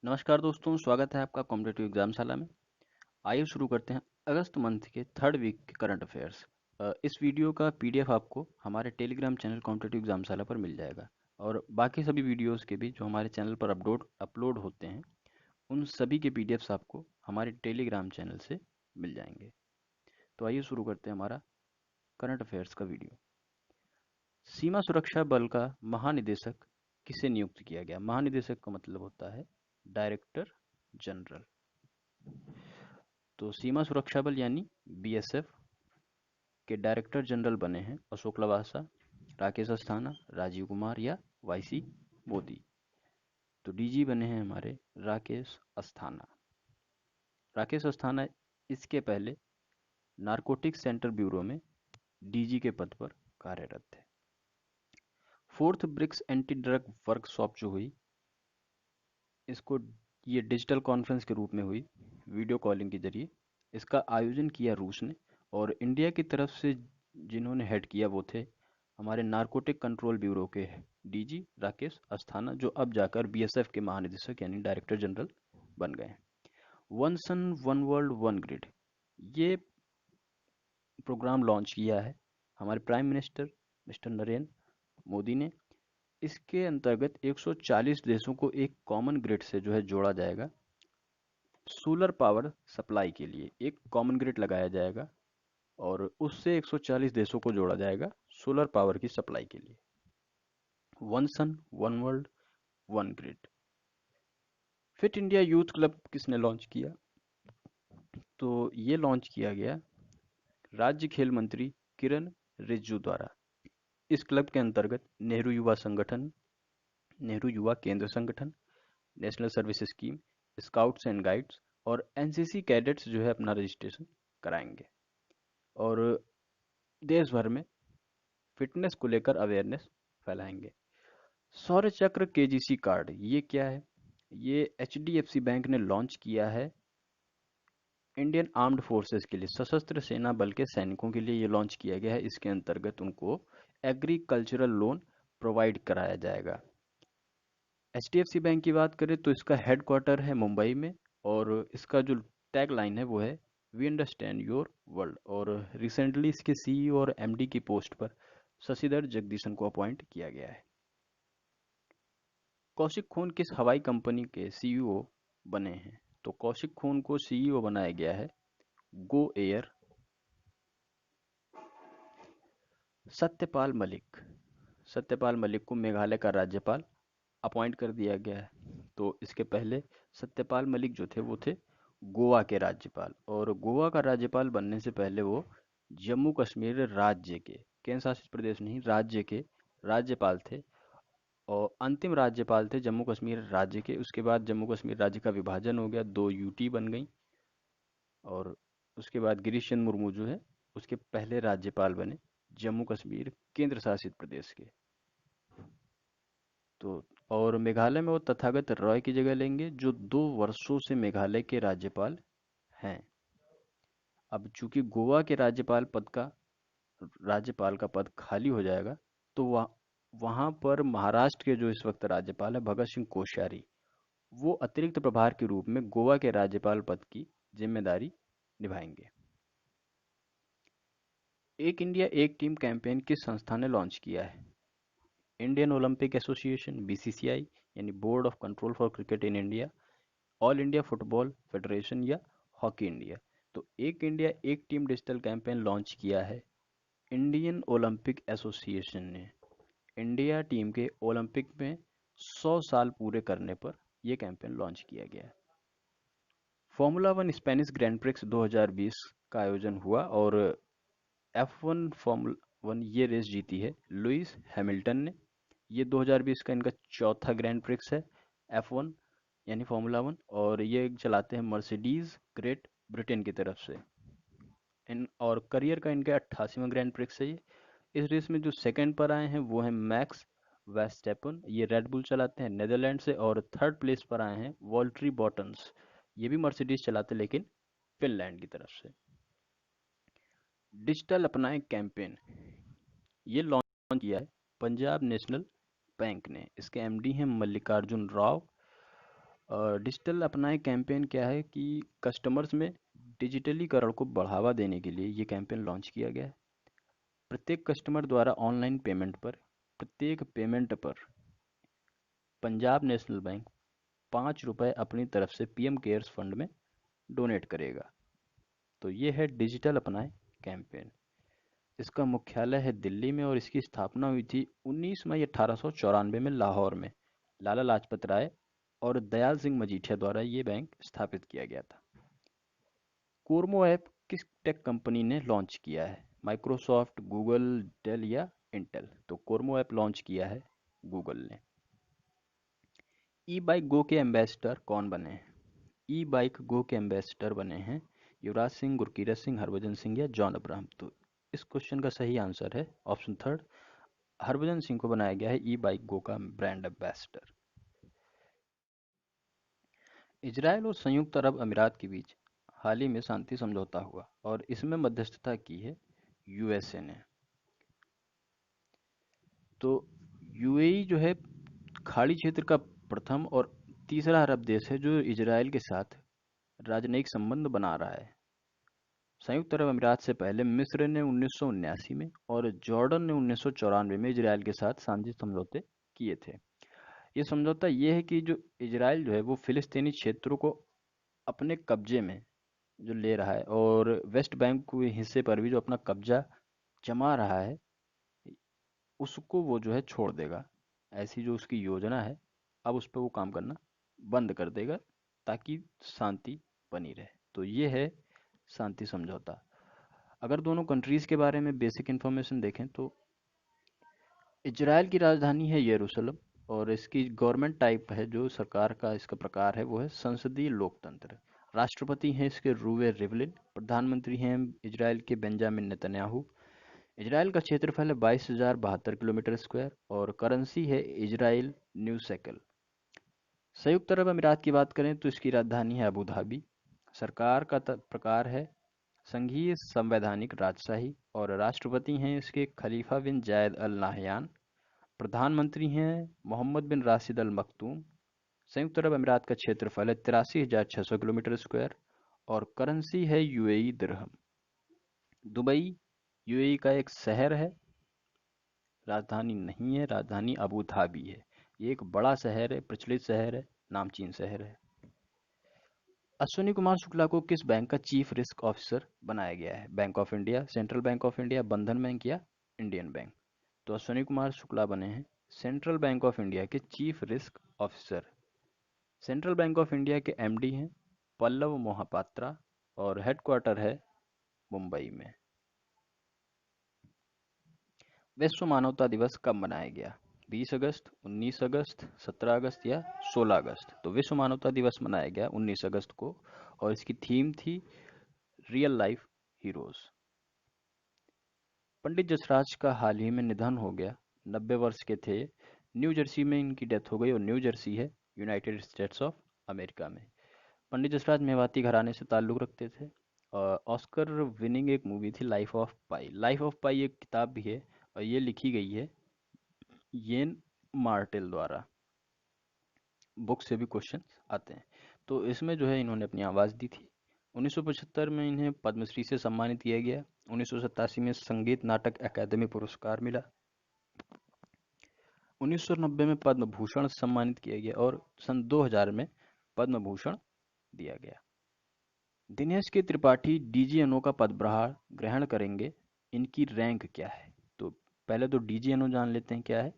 नमस्कार दोस्तों, स्वागत है आपका कॉम्पिटिटिव एग्जामशाला में। आइए शुरू करते हैं अगस्त मंथ के थर्ड वीक के करंट अफेयर्स। इस वीडियो का पीडीएफ आपको हमारे टेलीग्राम चैनल कॉम्पिटिटिव एग्जामशाला पर मिल जाएगा और बाकी सभी वीडियोस के भी जो हमारे चैनल पर अपलोड होते हैं उन सभी के पीडीएफ्स आपको हमारे टेलीग्राम चैनल से मिल जाएंगे। तो आइए शुरू करते हैं हमारा करंट अफेयर्स का वीडियो। सीमा सुरक्षा बल का महानिदेशक किसे नियुक्त किया गया? महानिदेशक का मतलब होता है डायरेक्टर जनरल। तो सीमा सुरक्षा बल यानी बीएसएफ के डायरेक्टर जनरल बने हैं अशोक लवासा, राकेश अस्थाना, राजीव कुमार या वाईसी मोदी। तो डीजी बने हैं हमारे राकेश अस्थाना। राकेश अस्थाना इसके पहले नारकोटिक्स सेंटर ब्यूरो में डीजी के पद पर कार्यरत थे। Fourth BRICS anti drug workshop जो हुई, इसको ये डिजिटल कॉन्फ्रेंस के रूप में हुई, वीडियो कॉलिंग के जरिए। इसका आयोजन किया रूस ने और इंडिया की तरफ से जिन्होंने हेड किया वो थे हमारे नारकोटिक कंट्रोल ब्यूरो के डीजी राकेश अस्थाना, जो अब जाकर बीएसएफ के महानिदेशक यानी डायरेक्टर जनरल बन गए। One sun one world one grid, ये प्रोग्राम लॉन्च किया है हमारे prime minister mister Narendra Modi ने। इसके अंतर्गत 140 देशों को एक कॉमन ग्रिड से जो है जोड़ा जाएगा। सोलर पावर सप्लाई के लिए एक कॉमन ग्रिड लगाया जाएगा और उससे 140 देशों को जोड़ा जाएगा सोलर पावर की सप्लाई के लिए। One sun one world one grid. Fit India youth club किसने लॉन्च किया? तो ये लॉन्च किया गया राज्य खेल मंत्री किरण रिजिजू द्वारा। इस क्लब के अंतर्गत नेहरू युवा संगठन, नेहरू युवा केंद्र संगठन, national service scheme, scouts and guides और एनसीसी कैडेट्स जो है अपना रजिस्ट्रेशन कराएंगे और देश भर में फिटनेस को लेकर अवेयरनेस फैलाएंगे। सौर चक्र केजीसी कार्ड, ये क्या है? ये एचडीएफसी बैंक ने लॉन्च किया है इंडियन आर्म्ड फोर्सेस के लिए, सशस्त्र सेना बल के सैनिकों के लिए ये लॉन्च किया गया है। इसके अंतर्गत उनको एग्रीकल्चरल लोन प्रोवाइड कराया जाएगा। एचडीएफसी बैंक की बात करें तो इसका हेडक्वार्टर है मुंबई में और इसका जो टैग लाइन है वो है वी अंडरस्टैंड योर वर्ल्ड। और रिसेंटली इसके सीईओ और एमडी की पोस्ट पर शशिधर जगदीशन को अपॉइंट किया गया है। कौशिक खून किस हवाई कंपनी के सीईओ बने हैं? तो कौशिक खून को सीईओ बनाया गया है गो एयर। सत्यपाल मलिक, सत्यपाल मलिक को मेघालय का राज्यपाल अपॉइंट कर दिया गया है। तो इसके पहले सत्यपाल मलिक जो थे वो थे गोवा के राज्यपाल और गोवा का राज्यपाल बनने से पहले वो जम्मू कश्मीर राज्य के, केंद्र शासित प्रदेश नहीं, राज्य के राज्यपाल थे और अंतिम राज्यपाल थे जम्मू कश्मीर राज्य के। उसके बाद जम्मू कश्मीर राज्य का विभाजन हो गया, दो यूटी बन गई और उसके बाद गिरीश चंद्र मुर्मू जो है उसके पहले राज्यपाल बने जम्मू कश्मीर केंद्र शासित प्रदेश के। तो और मेघालय में वो तथागत रॉय की जगह लेंगे जो 2 वर्षों से मेघालय के राज्यपाल हैं। अब चूंकि गोवा के राज्यपाल का पद खाली हो जाएगा तो वहां पर महाराष्ट्र के जो इस वक्त राज्यपाल है भगत सिंह कोश्यारी, वो अतिरिक्त प्रभार के रूप में गोवा के राज्यपाल पद की जिम्मेदारी निभाएंगे। एक इंडिया एक टीम कैंपेन किस संस्था ने लॉन्च किया है? इंडियन ओलंपिक एसोसिएशन बीसीसीआई यानी board of control for cricket in India, all India football federation या हॉकी इंडिया। तो एक इंडिया एक टीम डिजिटल कैंपेन लॉन्च किया है इंडियन ओलंपिक एसोसिएशन ने इंडिया टीम के ओलंपिक में 100 साल पूरे करने पर यह कैंपेन लॉन्च किया गया है। Formula one Spanish grand prix 2020 का आयोजन हुआ और F1 फॉर्मूला वन ये रेस जीती है लुइस हैमिल्टन ने। ये 2020 का इनका चौथा ग्रैंड प्रिक्स है F1 यानी फॉर्मूला वन, और ये चलाते हैं मर्सिडीज ग्रेट ब्रिटेन की तरफ से। इन और करियर का इनका 88वां ग्रैंड प्रिक्स है ये। इस रेस में जो सेकंड पर आए हैं वो हैं मैक्स वेस्टेपन, ये रेड बुल चलाते हैं नेदरलैंड से, और थर्ड प्लेस पर आए हैं वॉल्ट्री बॉटन्स, ये भी मर्सिडीज चलाते लेकिन फिनलैंड की तरफ से। डिजिटल अपनाएं कैंपेन ये लॉन्च किया है पंजाब नेशनल बैंक ने। इसके एमडी हैं मल्लिकार्जुन राव डिजिटल अपनाए कैंपेन क्या है कि कस्टमर्स में डिजिटलीकरण को बढ़ावा देने के लिए ये कैंपेन लॉन्च किया गया है। प्रत्येक कस्टमर द्वारा ऑनलाइन पेमेंट पर, प्रत्येक पेमेंट पर पंजाब नेशनल बैंक 5 रुपए अपनी तरफ से पीएम केयर्स फंड में डोनेट करेगा। तो ये है डिजिटल अपनाए कैंपेन। इसका मुख्यालय है दिल्ली में और इसकी स्थापना हुई थी 19 मई 1894 में लाहौर में लाला लाजपत राय और दयाल सिंह मजीठिया द्वारा ये बैंक स्थापित किया गया था। कोरमो ऐप किस टेक कंपनी ने लॉन्च किया है? माइक्रोसॉफ्ट, गूगल, डेल या इंटेल? तो कोरमो ऐप लॉन्च किया है गूगल ने। ई बाइक गो के एम्बेसडर कौन बने हैं? ई बाइक गो के एम्बेसडर बने हैं युवराज सिंह, गुरकीरत सिंह, हरभजन सिंह या जॉन अब्राहम। तो इस क्वेश्चन का सही आंसर है ऑप्शन थर्ड, हरभजन सिंह को बनाया गया है ई बाइक गो का ब्रांड एम्बेसडर। इजराइल और संयुक्त अरब अमीरात के बीच हाल ही में शांति समझौता हुआ और इसमें मध्यस्थता की है यूएसए ने। तो यूएई जो है खाड़ी क्षेत्र का प्रथम और तीसरा अरब देश है जो इजराइल के साथ राजनयिक संबंध बना रहा है। संयुक्त अरब अमीरात से पहले मिस्र ने 1979 में और जॉर्डन ने 1994 में इजराइल के साथ शांति समझौते किए थे। ये समझौता ये है कि जो इजराइल जो है वो फिलिस्तीनी क्षेत्रों को अपने कब्जे में जो ले रहा है और वेस्ट बैंक के हिस्से पर भी जो अपना कब्जा जमा रहा है उसको वो जो है छोड़ देगा। ऐसी जो उसकी योजना है अब उस पर वो काम करना बंद कर देगा ताकि शांति बनी रहे। तो ये है शांति समझौता। अगर दोनों कंट्रीज़ के बारे में बेसिक इन्फॉर्मेशन देखें तो इजराइल की राजधानी है यरूशलेम और इसकी गवर्नमेंट टाइप है जो सरकार का इसका प्रकार है वो है संसदीय लोकतंत्र। राष्ट्रपति हैं इसके रूवे रिवलिन, प्रधानमंत्री हैं इजराइल के बेंजामिन नेतन्याहू। इजराइल का क्षेत्रफल है 22,072 किलोमीटर स्क्वायर और करेंसी है इजराइल न्यू शेकल। संयुक्त अरब अमीरात की बात करें तो इसकी राजधानी है अबू धाबी। सरकार का प्रकार है संघीय संवैधानिक राजशाही और राष्ट्रपति हैं इसके खलीफा बिन जायद अल नाहयान। प्रधानमंत्री हैं मोहम्मद बिन राशिद अल मखतूम। संयुक्त अरब अमीरात का क्षेत्रफल है 83,600 किलोमीटर स्क्वायर और करेंसी है यूएई दिरहम। दुबई यूएई का एक शहर है, राजधानी नहीं है, राजधानी अबू धाबी है। ये एक बड़ा शहर है, प्रचलित शहर है, नामचीन शहर है। अश्विनी कुमार शुक्ला को किस बैंक का चीफ रिस्क ऑफिसर बनाया गया है? Bank of India, central bank of India, बंधन बैंक या इंडियन बैंक? तो अश्विनी कुमार शुक्ला बने हैं सेंट्रल बैंक ऑफ इंडिया के chief risk officer. Central bank of India के एमडी हैं पल्लव मोहपात्रा और हेडक्वार्टर है मुंबई में। विश्व मानवता दिवस कब मनाया गया? 20 अगस्त, 19 अगस्त, 17 अगस्त या 16 अगस्त? तो विश्व मानवता दिवस मनाया गया 19 अगस्त को और इसकी थीम थी real life heroes. Pandit Jasraj का हाल ही में निधन हो गया, 90 वर्ष के थे। न्यू जर्सी में इनकी डेथ हो गई और न्यू जर्सी है यूनाइटेड स्टेट्स ऑफ अमेरिका में। पंडित जसराज मेवाती घराने से ताल्लुक़ रखते थे। ऑस्कर विनिंग एक मूवी थी Life of Pi. Life of Pi एक किताब भी है और ये लिखी गई है येन मार्टेल द्वारा। बुक से भी क्वेश्चन आते हैं। तो इसमें जो है इन्होंने अपनी आवाज़ दी थी। 1975 में इन्हें पद्मश्री से सम्मानित किया गया। 1987 में संगीत नाटक अकादमी पुरस्कार मिला। 1990 में पद्म भूषण सम्मानित किया गया और सन 2000 में पद्म भूषण दिया गया। दिनेश के त्रिपाठी डीजीएनओ का पदभार ग्रहण करेंगे, इनकी रैंक क्या है? तो पहले तो डीजीएनओ जान लेते हैं क्या है।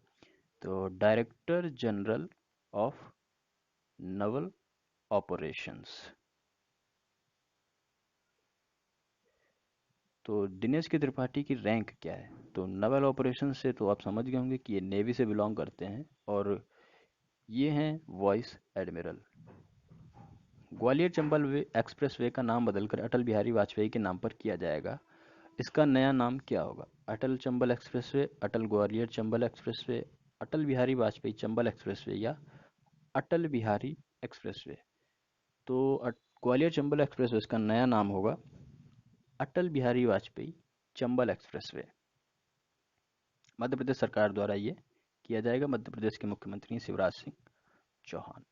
तो director general of Naval operations. तो दिनेश के त्रिपाठी की रैंक क्या है? तो नवल ऑपरेशन से तो आप समझ गए होंगे कि ये नेवी से बिलोंग करते हैं और ये हैं vice admiral. Gwalior Chambal express way का नाम बदलकर अटल बिहारी वाजपेयी के नाम पर किया जाएगा। इसका नया नाम क्या होगा? अटल चंबल एक्सप्रेस वे, अटल Gwalior Chambal express way, Atal Bihari Vajpayee Chambal express way या अटल बिहारी एक्सप्रेस वे? तो ग्वालियर चंबल एक्सप्रेस वे इसका नया नाम होगा अटल बिहारी वाजपेयी चंबल एक्सप्रेसवे। मध्य प्रदेश सरकार द्वारा ये किया जाएगा। मध्य प्रदेश के मुख्यमंत्री हैं Shivraj Singh Chouhan.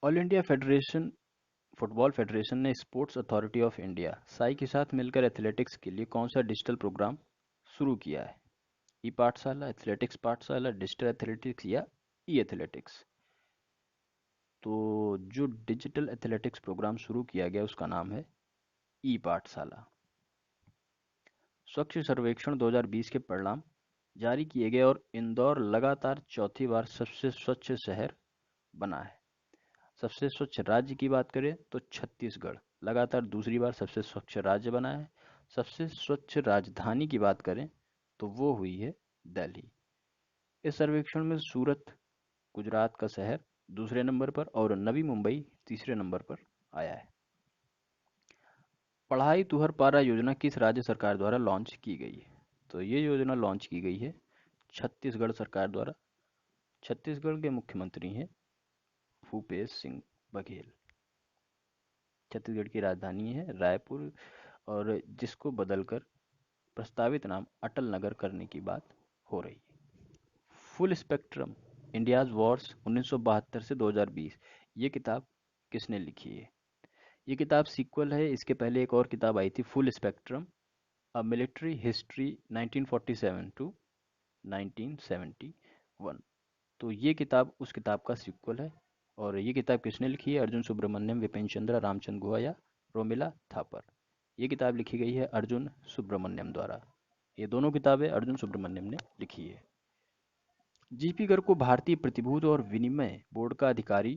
All India federation football federation ने sports authority of India SAI के साथ मिलकर एथलेटिक्स के लिए कौन सा डिजिटल प्रोग्राम शुरू किया है? ई पाठशाला, एथलेटिक्स पाठशाला, डिजिटल एथलेटिक्स या ई एथलेटिक्स? तो जो डिजिटल एथलेटिक्स प्रोग्राम शुरू किया गया उसका नाम है ई पाठशाला। स्वच्छ सर्वेक्षण 2020 के परिणाम जारी किए गए और इंदौर लगातार चौथी बार सबसे स्वच्छ शहर बना है। सबसे स्वच्छ राज्य की बात करें तो छत्तीसगढ़ लगातार दूसरी बार सबसे स्वच्छ राज्य बना है। सबसे स्वच्छ राजधानी की बात करें तो वो हुई है दिल्ली। इस सर्वेक्षण में सूरत गुजरात का शहर दूसरे नंबर पर और नवी मुंबई तीसरे नंबर पर आया है। पढ़ाई तुहर पारा योजना किस राज्य सरकार द्वारा लॉन्च की गई है? तो ये योजना लॉन्च की गई है छत्तीसगढ़ सरकार द्वारा। छत्तीसगढ़ के मुख्यमंत्री हैं भूपेश सिंह बघेल। छत्तीसगढ़ की राजधानी है रायपुर और जिसको बदलकर प्रस्तावित नाम अटल नगर करने की बात हो रही है। फुल स्पेक्ट्रम इंडियाज वॉर्स 1972 से 2020 ये किताब किसने लिखी है? ये किताब सीक्वल है, इसके पहले एक और किताब आई थी full spectrum a military history 1947 to 1971। तो ये किताब उस किताब का सीक्वल है। और ये किताब किसने लिखी है? अर्जुन सुब्रमण्यम, विपिन चंद्र, रामचंद्र गुहा या रोमिला थापर? ये किताब लिखी गई है अर्जुन सुब्रमण्यम द्वारा। ये दोनों किताबें अर्जुन सुब्रमण्यम ने लिखी है। जीपी गर्ग को भारतीय प्रतिभूत और विनिमय बोर्ड का अधिकारी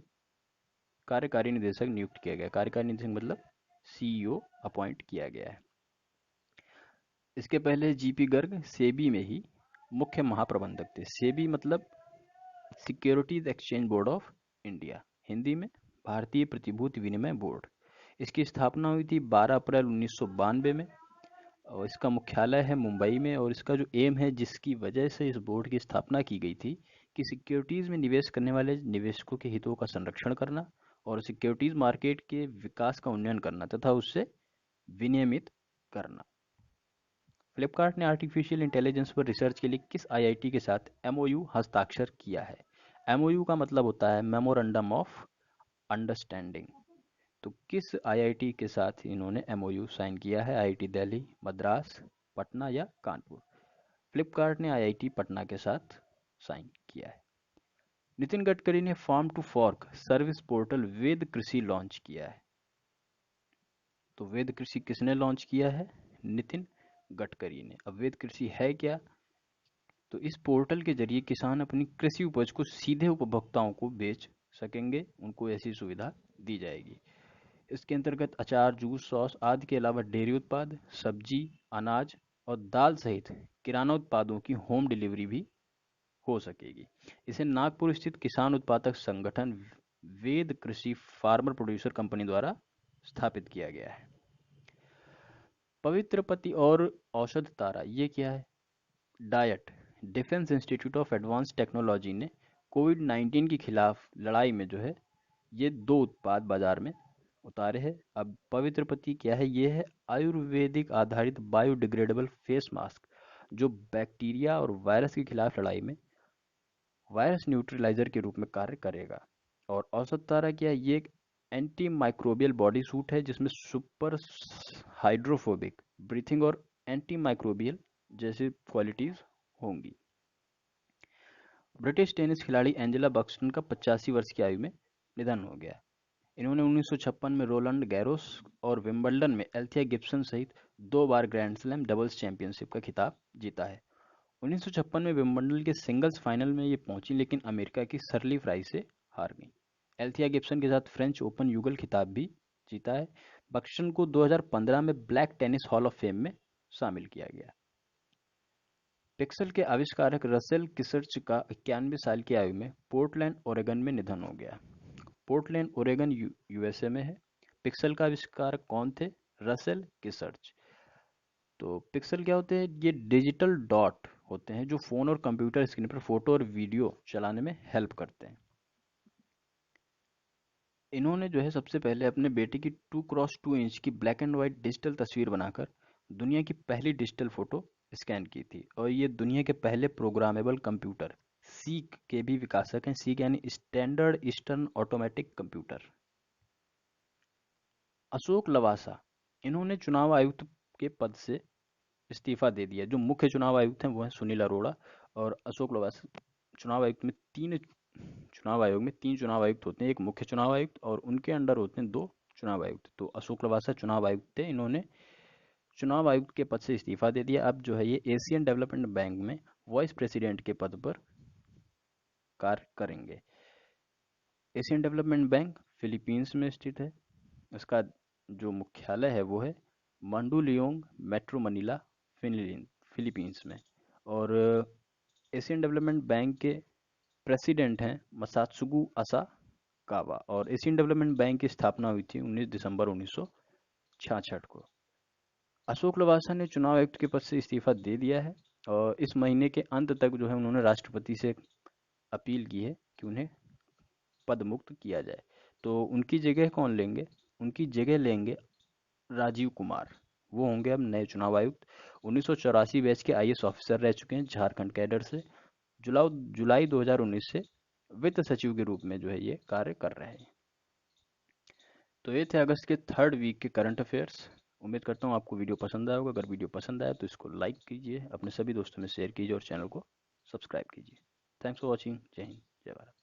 कार्यकारी निदेशक नियुक्त किया गया। कार्यकारी निदेशक मतलब सीईओ अपॉइंट किया गया है। इसके पहले जीपी गर्ग सेबी में ही मुख्य महाप्रबंधक थे। सेबी मतलब securities exchange board of India, Hindi में भारतीय प्रतिभूति विनिमय बोर्ड। इसकी स्थापना हुई थी 12 अप्रैल 1992 में और इसका मुख्यालय है मुंबई में। और इसका जो एम है जिसकी वजह से इस बोर्ड की स्थापना की गई थी कि सिक्योरिटीज में निवेश करने वाले निवेशकों के हितों का संरक्षण करना और सिक्योरिटीज मार्केट के विकास का उन्नयन करना तथा उससे विनियमित करना। फ्लिपकार्ट ने आर्टिफिशियल इंटेलिजेंस पर रिसर्च के लिए किस आईआईटी के साथ एमओयू हस्ताक्षर किया है? एमओयू का मतलब होता है मेमोरेंडम ऑफ अंडरस्टैंडिंग। तो किस आईआईटी के साथ इन्होंने एमओयू साइन किया है? आईआईटी दिल्ली, मद्रास, पटना या कानपुर? फ्लिपकार्ट ने आईआईटी पटना के साथ साइन किया है। नितिन गडकरी ने farm to fork service portal Ved Krishi launch किया है। तो वेद कृषि किसने लॉन्च किया है? नितिन गडकरी ने। अब वेद कृषि है क्या? तो इस पोर्टल के जरिए किसान अपनी कृषि उपज को सीधे उपभोक्ताओं को बेच सकेंगे, उनको ऐसी सुविधा दी जाएगी। इसके अंतर्गत अचार, जूस, सॉस आदि के अलावा डेयरी उत्पाद, सब्जी, अनाज और दाल सहित किराना उत्पादों की होम डिलीवरी भी हो सकेगी। इसे नागपुर स्थित किसान उत्पादक संगठन वेद कृषि फार्मर प्रोड्यूसर कंपनी द्वारा स्थापित किया गया है। पवित्र पति और औषध तारा ये क्या है? Diet defence institute of advance technology ने कोविड 19 के खिलाफ लड़ाई में जो है ये दो उत्पाद बाजार में उतारे हैं। अब पवित्र पति क्या है? ये है आयुर्वेदिक आधारित बायोडिग्रेडेबल फेस मास्क जो बैक्टीरिया और वायरस के खिलाफ लड़ाई में वायरस न्यूट्रलाइजर के रूप में कार्य करेगा। और औसत तारा क्या है? ये एक एंटी माइक्रोबियल बॉडी सूट है जिसमें सुपर हाइड्रोफोबिक ब्रीथिंग और एंटी माइक्रोबियल जैसी क्वालिटीज होंगी। ब्रिटिश टेनिस खिलाड़ी एंजेला बक्सटन का 85 वर्ष की आयु में निधन हो गया। इन्होंने 1956 में रोलंड गैरोस और विंबलडन में एल्थिया गिब्सन सहित 2 बार ग्रैंड स्लैम डबल्स चैंपियनशिप का खिताब जीता है। 1956 में विंबलडन के सिंगल्स फाइनल में ये पहुंची लेकिन अमेरिका की सरली फ्राई से हार गई। एल्थिया गिब्सन के साथ फ्रेंच ओपन युगल खिताब भी जीता है। बक्सटन को 2015 में black tennis hall of fame में शामिल किया गया। पिक्सल के आविष्कारक रसेल किसर्च का 91 साल की आयु में पोर्टलैंड ओरेगन में निधन हो गया। पोर्टलैंड ओरेगन यूएसए में है। पिक्सल का आविष्कारक कौन थे? रसेल किसर्च। तो पिक्सल क्या होते हैं? ये डिजिटल डॉट होते हैं जो फोन और कंप्यूटर स्क्रीन पर फोटो और वीडियो चलाने में हेल्प करते हैं। इन्होंने जो है सबसे पहले अपने बेटे की 2x2 इंच की ब्लैक एंड व्हाइट डिजिटल तस्वीर बनाकर दुनिया की पहली डिजिटल फोटो स्कैन की थी और ये दुनिया के पहले प्रोग्रामेबल कंप्यूटर सीक के भी विकासक हैं। सीक यानी standard eastern automatic computer. Ashok Lavasa, इन्होंने चुनाव आयुक्त के पद से इस्तीफा दे दिया। जो मुख्य चुनाव आयुक्त हैं वो हैं सुनील अरोड़ा और अशोक लवासा। चुनाव आयुक्त में तीन चुनाव आयोग में तीन चुनाव आयुक्त होते हैं, एक मुख्य चुनाव आयुक्त और उनके अंडर होते हैं दो चुनाव आयुक्त। तो अशोक लवासा चुनाव आयुक्त थे, इन्होंने चुनाव आयुक्त के पद से इस्तीफा दे दिया। अब जो है ये एशियन डेवलपमेंट बैंक में वाइस प्रेसिडेंट के पद पर कार्य करेंगे। एशियन डेवलपमेंट बैंक फिलीपींस में स्थित है। इसका जो मुख्यालय है वो है मंडुलियोंग मेट्रो मनीला, फिलीपींस में। और एशियन डेवलपमेंट बैंक के प्रेसिडेंट हैं मसात्सुगु असा कावा। और एशियन डेवलपमेंट बैंक की स्थापना हुई थी 19 दिसंबर 1966 को। अशोक लवासा ने चुनाव आयुक्त के पद से इस्तीफा दे दिया है और इस महीने के अंत तक जो है उन्होंने राष्ट्रपति से अपील की है कि उन्हें पद मुक्त किया जाए। तो उनकी जगह कौन लेंगे? उनकी जगह लेंगे राजीव कुमार। वो होंगे अब नए चुनाव आयुक्त। 1984 बैच के आईएएस ऑफिसर रह चुके हैं झारखंड कैडर से। जुलाई जुलाई 2019 से वित्त सचिव के रूप में जो है ये कार्य कर रहे हैं। तो ये थे अगस्त के थर्ड वीक के करंट अफेयर्स। उम्मीद करता हूँ आपको वीडियो पसंद आया होगा। अगर वीडियो पसंद आया तो इसको लाइक कीजिए, अपने सभी दोस्तों में शेयर कीजिए और चैनल को सब्सक्राइब कीजिए। Thanks for watching. जय हिंद, जय भारत।